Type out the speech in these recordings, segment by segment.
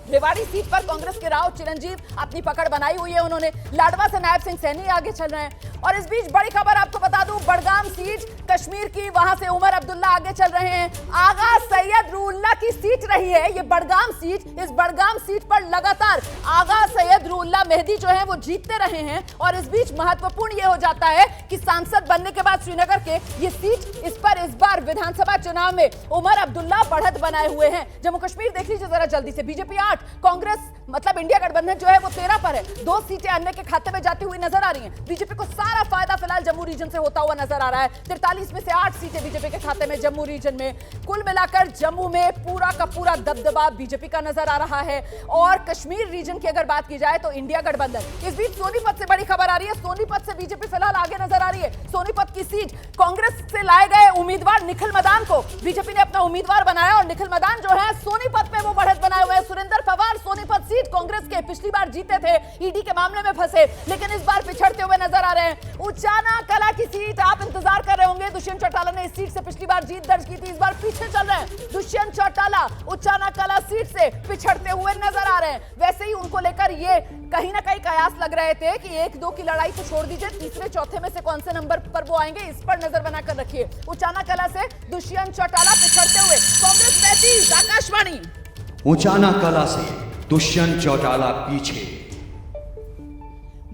Rewari seat पर कांग्रेस के राव चिरंजीव अपनी पकड़ बनाई हुई है। उन्होंने लाडवा से नायब सिंह सैनी आगे चल रहे हैं। और इस बीच बड़ी खबर आपको बता दूं, बड़गाम सीट कश्मीर की, वहां से उमर अब्दुल्ला आगे चल रहे हैं। आगा सैयद रूल्ला की सीट रही है ये बड़गाम सीट। इस बड़गाम सीट पर लगातार आगा सैयद रूल्ला मेहदी जो है वो जीतते रहे हैं। और इस बीच महत्वपूर्ण ये हो जाता है कि सांसद बनने के बाद श्रीनगर के ये सीट, इस पर इस बार विधानसभा चुनाव में उमर अब्दुल्ला बढ़त बनाए हुए हैं। जम्मू कश्मीर देख लीजिए जरा जल्दी से, बीजेपी 8, कांग्रेस मतलब इंडिया गठबंधन जो है वो 13 पर है। 2 सीटें अन्य के खाते में जाती हुई नजर आ रही हैं। बीजेपी को सारा फायदा फिलहाल जम्मू रीजन से होता हुआ नजर आ रहा है। 43 में से 8 सीटें बीजेपी के खाते में जम्मू रीजन में। कुल मिलाकर जम्मू में पूरा का पूरा दबदबा बीजेपी का नजर आ रहा है। और कश्मीर रीजन की अगर बात की जाए तो इंडिया गठबंधन। इस बीच सोनीपत से बड़ी खबर आ रही है। सोनीपत से बीजेपी फिलहाल आगे नजर आ रही है। सोनीपत की सीट कांग्रेस से लाए गए उम्मीदवार निखिल मदान को बीजेपी ने अपना उम्मीदवार बनाया और निखिल मदान जो है सोनीपत में वो बढ़त बनाए हुए हैं। सुरेंद्र पवार सोनीपत सीट कांग्रेस के पिछली बार जीते थे, ईडी के मामले में फंसे, लेकिन इस बार पिछड़ते हुए नजर आ रहे हैं। उचाना कला की सीट आप इंतजार कर रहे होंगे। दुष्यंत चौटाला ने इस सीट से पिछली बार जीत दर्ज की थी, इस बार पीछे चल रहे हैं। दुष्यंत चौटाला उचाना कला सीट से पिछड़ते हुए नजर आ रहे हैं। वैसे ही उनको लेकर ये कहीं ना कहीं कयास लग रहे थे कि 1-2 की लड़ाई तो छोड़ दीजिए, तीसरे चौथे में से कौन से नंबर पर वो आएंगे, इस पर नजर बनाकर रखिए। उचाना कला से दुष्यंत चौटाला पिछड़ते हुए कांग्रेस 35, आकाशवाणी। उचाना कला से दुष्यंत चौटाला पीछे।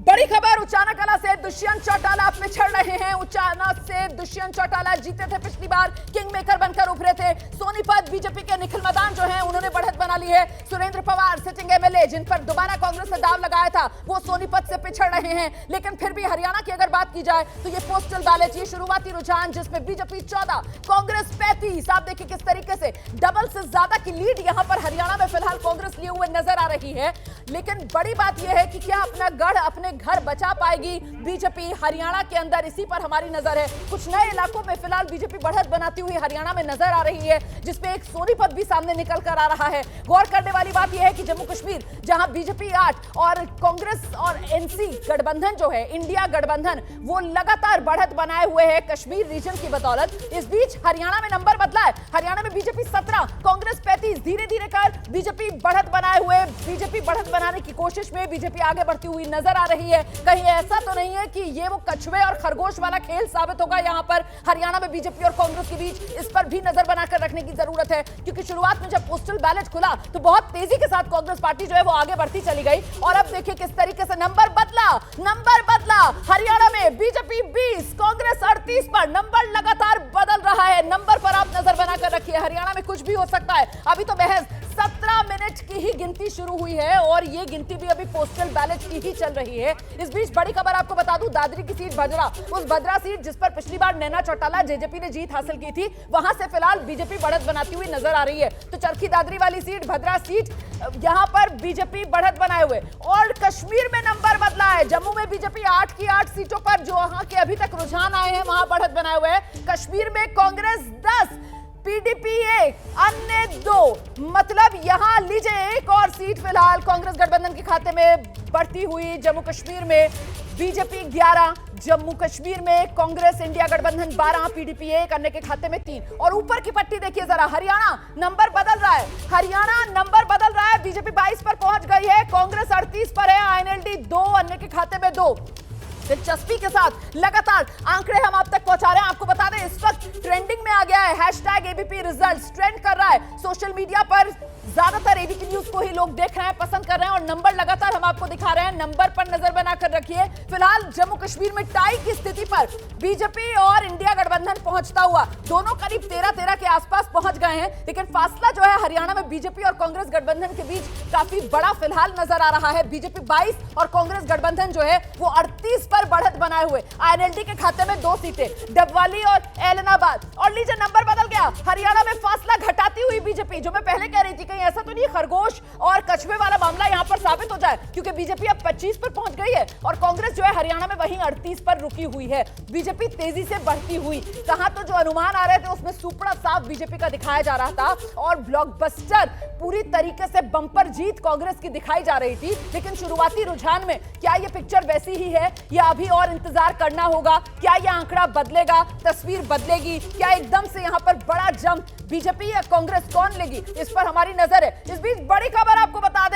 बड़ी खबर, उचाना कला से दुष्यंत चौटाला पिछड़ रहे हैं। उचाना से दुष्यंत चौटाला जीते थे पिछली बार, किंग मेकर बनकर उभरे थे। सोनीपत बीजेपी के निखिल मदान जो हैं उन्होंने बढ़त बना ली है। सुरेंद्र पवार सिटिंग एमएलए जिन पर दोबारा कांग्रेस ने दाव लगाया था वो सोनीपत से पिछड़ रहे हैं। लेकिन फिर भी हरियाणा की अगर बात की जाए तो ये पोस्टल बैलेट, ये शुरुआती रुझान जिसमें बीजेपी 14, कांग्रेस 35, आप देखिए किस तरीके से डबल से ज्यादा की लीड यहां पर हरियाणा में फिलहाल कांग्रेस लिए हुए नजर आ रही है। लेकिन बड़ी बात यह है कि क्या अपना गढ़, अपने घर बचा पाएगी बीजेपी हरियाणा के अंदर, इसी पर हमारी नजर है। कुछ नए इलाकों में फिलहाल बीजेपी बढ़त बनाती हुई हरियाणा में नजर आ रही है, जिसमें एक सोनीपत भी सामने निकल कर आ रहा है। गौर करने वाली बात यह है कि जम्मू कश्मीर जहां बीजेपी 8 और कांग्रेस और एनसी गठबंधन जो है, इंडिया गठबंधन, वो लगातार बढ़त बनाए हुए है कश्मीर रीजन की बदौलत। इस बीच हरियाणा में नंबर बदला है। हरियाणा में बीजेपी 17, कांग्रेस 35, धीरे धीरे कर बीजेपी बढ़त बनाए हुए, बीजेपी बढ़त बनाने की कोशिश में बीजेपी आगे बढ़ती हुई नजर आ रही है। कहीं ऐसा तो नहीं है कि ये वो कछुए और खरगोश वाला खेल साबित होगा यहां पर हरियाणा में बीजेपी और कांग्रेस के बीच, इस पर भी नजर बनाकर रखने की जरूरत है। क्योंकि शुरुआत में जब पोस्टल बैलेट खुला तो बहुत तेजी के साथ कांग्रेस पार्टी जो है वो आगे बढ़ती चली गई। और अब देखिए किस तरीके से नंबर बदला। हरियाणा में बीजेपी 20, कांग्रेस 38 पर नंबर लगातार बदल रहा है। नंबर पर आप नजर बनाकर रखिए, हरियाणा में कुछ भी हो सकता है। अभी तो महज 17 मिनट की ही गिनती शुरू हुई है और ये गिनती भी अभी पोस्टल बैलेट की ही चल रही है। इस बीच बड़ी खबर आपको बता दूं, दादरी की सीट भद्रा, उस भद्रा सीट जिस पर पिछली बार नैना चौटाला जेजेपी ने जीत हासिल की थी, वहां से फिलहाल बीजेपी बढ़त बनाती हुई नजर आ रही है। तो चरखी दादरी वाली सीट, भद्रा सीट, यहां पर बीजेपी बढ़त बनाए हुए। और कश्मीर में नंबर बदला है। जम्मू में बीजेपी 8 की 8 सीटों पर जो वहां के अभी तक रुझान आए हैं वहां बढ़त बनाए हुए हैं। कश्मीर में कांग्रेस 10, पीडीपी 1, अन्य 2, मतलब यहां लीजिए एक और सीट फिलहाल कांग्रेस गठबंधन के खाते में बढ़ती हुई। जम्मू कश्मीर में बीजेपी 11, जम्मू कश्मीर में कांग्रेस इंडिया गठबंधन 12, पीडीपी 1, अन्य के खाते में 3। और ऊपर की पट्टी देखिए जरा, हरियाणा नंबर बदल रहा है। हरियाणा नंबर बदल रहा है, बीजेपी 22 पर पहुंच गई है, कांग्रेस 38 पर है, आईएनएलडी 2, अन्य के खाते में 2। दिलचस्पी के साथ लगातार आंकड़े हम आप तक पहुंचा रहे हैं। आपको बता दें इस वक्त ट्रेंडिंग में आ गया है #ABP रिजल्ट्स, ट्रेंड कर रहा है सोशल मीडिया पर। ज्यादातर एबीपी न्यूज को ही लोग देख रहे हैं, पसंद कर रहे हैं और नंबर लगातार हम आपको दिखा रहे हैं। नंबर पर नजर बनाकर रखिए। फिलहाल जम्मू कश्मीर में टाई की स्थिति पर बीजेपी और इंडिया गठबंधन पहुंचता हुआ, दोनों करीब 13-13 के आसपास पहुंच गए हैं। लेकिन फासला जो है हरियाणा में बीजेपी और कांग्रेस गठबंधन के बीच काफी बड़ा फिलहाल नजर आ रहा है। बीजेपी 22 और कांग्रेस गठबंधन जो है वो 38 पर बढ़त बनाए हुए। आईएनएलडी के खाते में 2 सीटें, डबवाली और एलनाबाद। और लीजिए नंबर बदल गया, हरियाणा में फासला घटाती हुई बीजेपी, जो मैं पहले कह रही थी कहीं ऐसा तो नहीं खरगोश और कछुए वाला मामला यहां पर साबित हो जाए, क्योंकि बीजेपी अब 25 पर पहुंच गई है और कांग्रेस जो है हरियाणा में वहीं 38 पर रुकी हुई है। बीजेपी तेजी से बढ़ती हुई, कहां तो जो अनुमान आ रहे थे उसमें सुपड़ा साफ बीजेपी का दिखाया जा रहा था और ब्लॉकबस्टर पूरी तरीके से बंपर जीत कांग्रेस की दिखाई जा रही थी। लेकिन शुरुआती रुझान में क्या यह पिक्चर वैसी ही है या अभी और इंतजार करना होगा? क्या यह आंकड़ा बदलेगा, तस्वीर बदलेगी? क्या एकदम से यहां पर बड़ा जंप बीजेपी या कांग्रेस कौन लेगी, इस पर हमारी नजर है। इस बीच बड़ी खबर आपको बता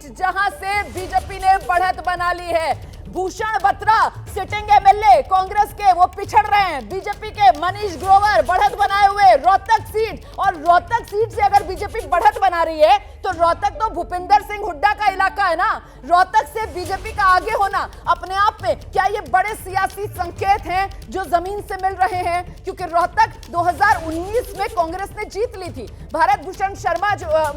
सीट जहां से बीजेपी ने बढ़त बना ली है। भूषण बत्रा सिटिंग एमएलए कांग्रेस के, वो पिछड़ रहे हैं। बीजेपी के मनीष ग्रोवर बढ़त बनाए हुए रोहतक सीट, और रोहतक सीट से अगर बीजेपी बढ़त बना रही है तो रोहतक तो भूपिंदर सिंह हुड्डा का इलाका है ना। रोहतक से बीजेपी का आगे होना अपने आप में क्या ये बड़े सियासी संकेत हैं जो जमीन से मिल रहे हैं? क्योंकि रोहतक 2019 में कांग्रेस ने जीत ली थी। भारत भूषण शर्मा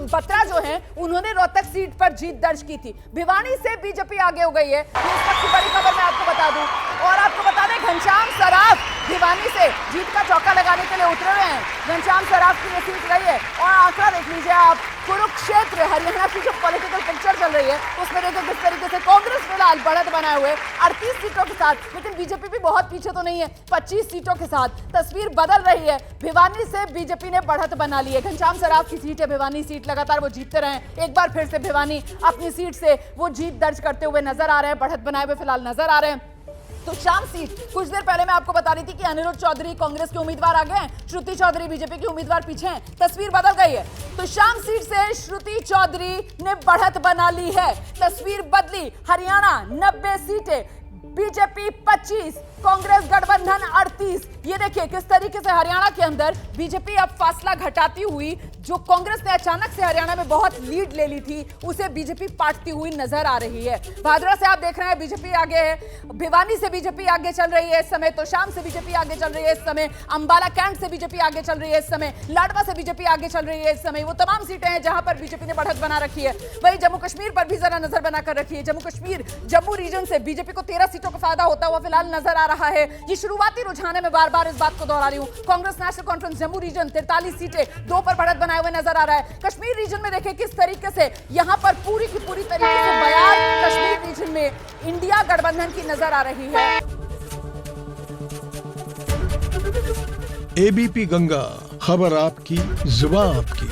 बत्रा जो हैं, उन्होंने रोहतक सीट पर जीत दर्ज की थी। भिवानी से बीजेपी आगे हो गई है, ये इस वक्त की बड़ी खबर मैं आपको बता दूं। और आपको बता दें, घनश्याम सराफ भिवानी से जीत का चौका लगाने के लिए उतरे हुए हैं। घनश्याम सराफ की ये सीट रही है, और आंकड़ा देख लीजिए आप, कुरुक्षेत्र हरियाणा की जो पॉलिटिकल पिक्चर चल रही है उसमें देखिए किस तरीके से कांग्रेस फिलहाल बढ़त बनाए हुए 38 सीटों के साथ, लेकिन बीजेपी भी बहुत पीछे तो नहीं है। 25 सीटों के साथ तस्वीर बदल रही है। भिवानी से बीजेपी ने बढ़त बना ली है। घनश्याम सराफ की सीट है भिवानी सीट, लगातार वो जीतते रहे। एक बार फिर से भिवानी अपनी सीट से वो जीत दर्ज करते हुए नजर आ रहे हैं, बढ़त बनाए हुए फिलहाल नजर आ रहे हैं। तो शाम सीट, कुछ देर पहले मैं आपको बता रही थी कि अनिरुद्ध चौधरी कांग्रेस के उम्मीदवार आगे हैं, श्रुति चौधरी बीजेपी की उम्मीदवार पीछे हैं। तस्वीर बदल गई है। तो शाम सीट से श्रुति चौधरी ने बढ़त बना ली है, तस्वीर बदली। हरियाणा 90 सीटें, बीजेपी 25, कांग्रेस गठबंधन 38। ये देखिए किस तरीके से हरियाणा के अंदर बीजेपी अब फासला घटाती हुई, जो कांग्रेस ने अचानक से हरियाणा में बहुत लीड ले ली थी, उसे बीजेपी पाटती हुई नजर आ रही है। भादरा से आप देख रहे हैं बीजेपी आगे है, भिवानी से बीजेपी आगे चल रही है इस समय, तो शाम से बीजेपी आगे चल रही है इस समय, अंबाला कैंट से बीजेपी आगे चल रही है इस समय, लाडवा से बीजेपी आगे चल रही है इस समय। वो तमाम सीटें हैं जहां पर बीजेपी ने बढ़त बना रखी है। वही जम्मू कश्मीर पर भी जरा नजर बनाकर रखी है। जम्मू कश्मीर, जम्मू रीजन से बीजेपी को 13 सीटों का फायदा होता हुआ फिलहाल नजर आ रहा है। ये शुरुआती रुझान है, मैं बार बार इस बात को दोहरा रही हूं। कांग्रेस नेशनल कॉन्फ्रेंस जम्मू रीजन 43 सीटें, 2 पर बढ़त बनाए हुए नजर आ रहा है। कश्मीर रीजन में देखिए किस तरीके से यहां पर पूरी की पूरी तरीके से बयान कश्मीर रीजन में इंडिया गठबंधन की नजर आ रही है। एबीपी गंगा, खबर आपकी, जुबान आपकी।